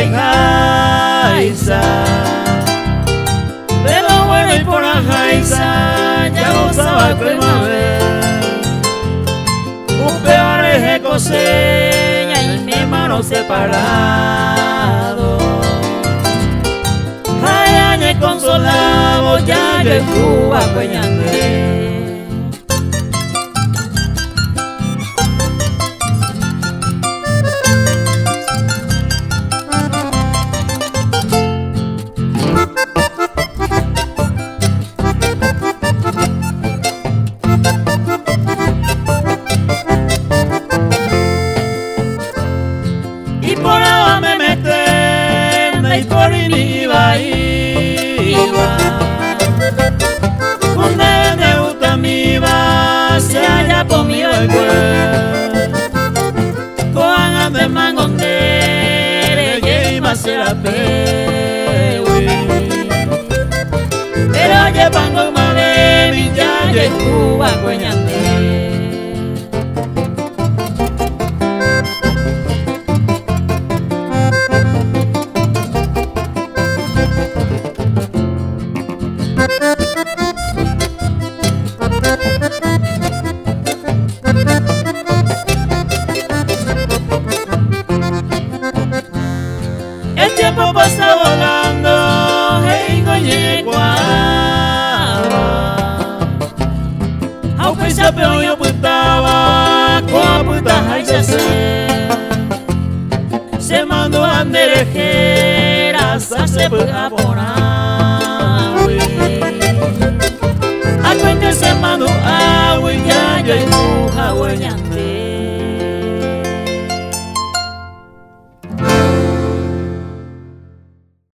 y jaiza. De lo bueno y por la jaiza ya gozaba primavera. Un peor eje coseña y mi mano separado. Ay, añe consolado ya yo en Cuba cueñandé. Y por agua me meten, y por iba. Donde me gusta mi va, se halla por mi el cuerpo. Coan de mangondere, que iba a ser a pewe. Pero llevan con madre, mi ya en Cuba, cueñandé. El tiempo pasa volando, hey, goye guava. Aunque se peor yo putaba, con puta jaiza se mandó a anderejeras, se puta por ahí.